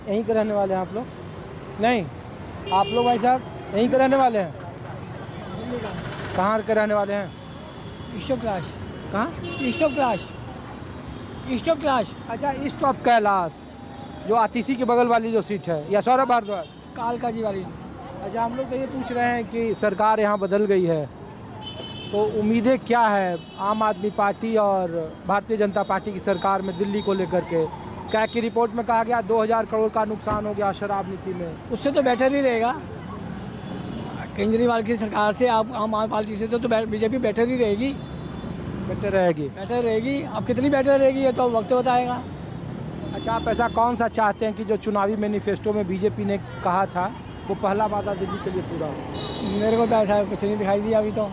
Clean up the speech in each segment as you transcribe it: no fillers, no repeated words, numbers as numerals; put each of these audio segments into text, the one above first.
यहीं के रहने वाले हैं आप लोग? नहीं, आप लोग भाई साहब यहीं के रहने वाले हैं? कहाँ के रहने वाले हैं? Stop class. कहाँ? Stop class. Stop class. अच्छा, ईस्ट ऑफ कैलाश, जो आतिशी के बगल वाली जो सीट है, या सौरभ भारद्वाज? कालका जी वाली। अच्छा, हम लोग तो ये पूछ रहे हैं कि सरकार यहाँ बदल गई है, तो उम्मीदें क्या है आम आदमी पार्टी और भारतीय जनता पार्टी की सरकार में दिल्ली को लेकर के? क्या की रिपोर्ट में कहा गया 2000 करोड़ का नुकसान हो गया शराब नीति में? उससे तो बेटर ही रहेगा केजरीवाल की सरकार से। आप आम आदमी पार्टी से तो बीजेपी बेटर ही रहेगी। बेटर रहेगी? बेटर रहेगी। अब कितनी बेटर रहेगी ये तो वक्त बताएगा। अच्छा, आप ऐसा कौन सा चाहते हैं कि जो चुनावी मैनिफेस्टो में बीजेपी ने कहा था वो पहला वादा दिल्ली के लिए पूरा हो? मेरे को तो ऐसा कुछ नहीं दिखाई दिया अभी तो।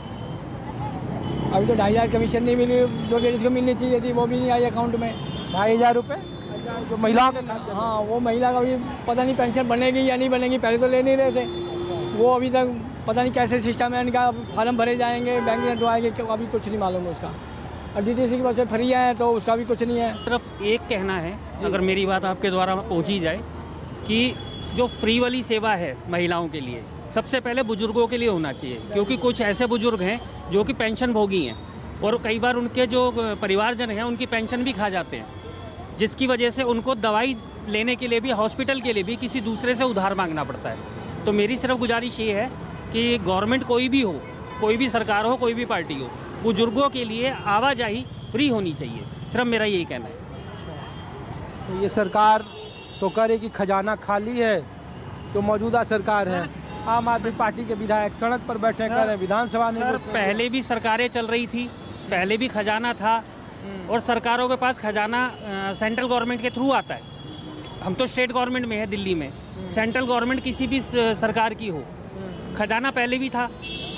2,500 कमीशन नहीं मिली जो लेडीज़ को मिलनी चाहिए थी, वो भी नहीं आई अकाउंट में। 2,500 रुपये? अच्छा, जो महिलाओं के खाते में? हाँ, वो महिला का भी पता नहीं पेंशन बनेगी या नहीं बनेगी। पहले तो ले नहीं रहे थे, वो अभी तक पता नहीं कैसे सिस्टम है इनका। फार्म भरे जाएंगे, बैंक में ढुआएंगे, अभी कुछ नहीं मालूम है उसका। और डीटीसी की बसें फ्री हैं तो उसका भी कुछ नहीं है। सिर्फ एक कहना है, अगर मेरी बात आपके द्वारा पहुंची जाए, कि जो फ्री वाली सेवा है महिलाओं के लिए, सबसे पहले बुजुर्गों के लिए होना चाहिए, क्योंकि कुछ ऐसे बुजुर्ग हैं जो कि पेंशन भोगी हैं और कई बार उनके जो परिवारजन हैं उनकी पेंशन भी खा जाते हैं, जिसकी वजह से उनको दवाई लेने के लिए भी, हॉस्पिटल के लिए भी किसी दूसरे से उधार मांगना पड़ता है। तो मेरी सिर्फ गुजारिश ये है कि गवर्नमेंट कोई भी हो, कोई भी सरकार हो, कोई भी पार्टी हो, बुजुर्गों के लिए आवाजाही फ्री होनी चाहिए। सिर्फ मेरा यही कहना है। तो ये सरकार तो कह रही कि खजाना खाली है, तो मौजूदा सरकार है, आम आदमी पार्टी के विधायक सड़क पर बैठे कर विधानसभा में। पहले भी सरकारें चल रही थी, पहले भी खजाना था, और सरकारों के पास खजाना सेंट्रल गवर्नमेंट के थ्रू आता है। हम तो स्टेट गवर्नमेंट में है दिल्ली में, सेंट्रल गवर्नमेंट किसी भी सरकार की हो, खजाना पहले भी था।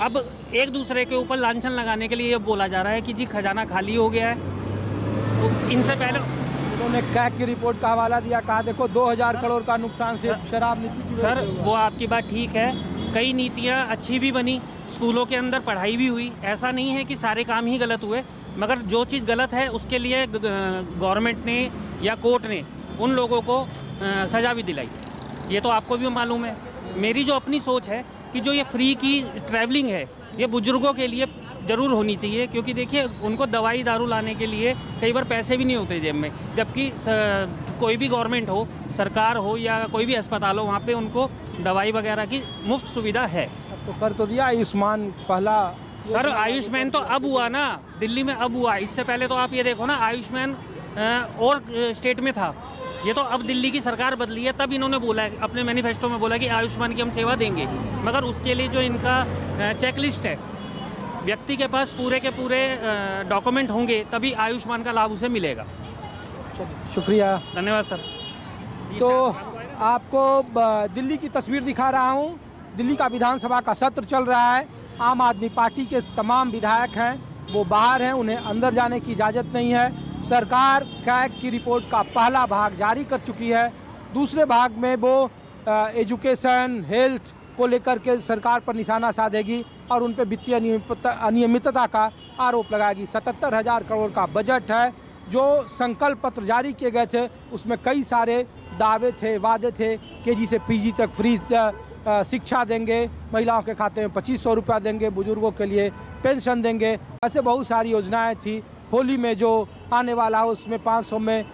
अब एक दूसरे के ऊपर लांछन लगाने के लिए ये बोला जा रहा है कि जी खजाना खाली हो गया है। तो इनसे पहले उन्होंने कैग की रिपोर्ट का हवाला दिया, कहा देखो 2000 करोड़ का नुकसान से शराब नीति की वजह सर से हुआ। वो आपकी बात ठीक है, कई नीतियाँ अच्छी भी बनी, स्कूलों के अंदर पढ़ाई भी हुई, ऐसा नहीं है कि सारे काम ही गलत हुए, मगर जो चीज़ गलत है उसके लिए गवर्नमेंट ने या कोर्ट ने उन लोगों को सज़ा भी दिलाई। ये तो आपको भी मालूम है। मेरी जो अपनी सोच है कि जो ये फ्री की ट्रैवलिंग है ये बुजुर्गों के लिए ज़रूर होनी चाहिए, क्योंकि देखिए उनको दवाई दारू लाने के लिए कई बार पैसे भी नहीं होते जेब में, जबकि कोई भी गवर्नमेंट हो, सरकार हो या कोई भी अस्पताल हो, वहाँ पे उनको दवाई वगैरह की मुफ्त सुविधा है। अब तो कर तो दिया आयुष्मान पहला। सर आयुष्मान तो अब हुआ ना, दिल्ली में अब हुआ। इससे पहले तो आप ये देखो ना, आयुष्मान और स्टेट में था, ये तो अब दिल्ली की सरकार बदली है, तब इन्होंने बोला है अपने मैनिफेस्टो में, बोला कि आयुष्मान की हम सेवा देंगे, मगर उसके लिए जो इनका चेकलिस्ट है, व्यक्ति के पास पूरे के पूरे डॉक्यूमेंट होंगे तभी आयुष्मान का लाभ उसे मिलेगा। शुक्रिया, धन्यवाद सर। तो आपको दिल्ली की तस्वीर दिखा रहा हूँ। दिल्ली का विधानसभा का सत्र चल रहा है। आम आदमी पार्टी के तमाम विधायक हैं वो बाहर हैं, उन्हें अंदर जाने की इजाज़त नहीं है। सरकार कैग की रिपोर्ट का पहला भाग जारी कर चुकी है, दूसरे भाग में वो एजुकेशन, हेल्थ को लेकर के सरकार पर निशाना साधेगी और उन पर वित्तीय अनियमितता का आरोप लगाएगी। 77,000 करोड़ का बजट है। जो संकल्प पत्र जारी किए गए थे उसमें कई सारे दावे थे, वादे थे। केजी से पीजी तक फ्री शिक्षा देंगे, महिलाओं के खाते में 2500 रुपया देंगे, बुजुर्गों के लिए पेंशन देंगे, ऐसे बहुत सारी योजनाएं थी। होली में जो आने वाला है उसमें 500 में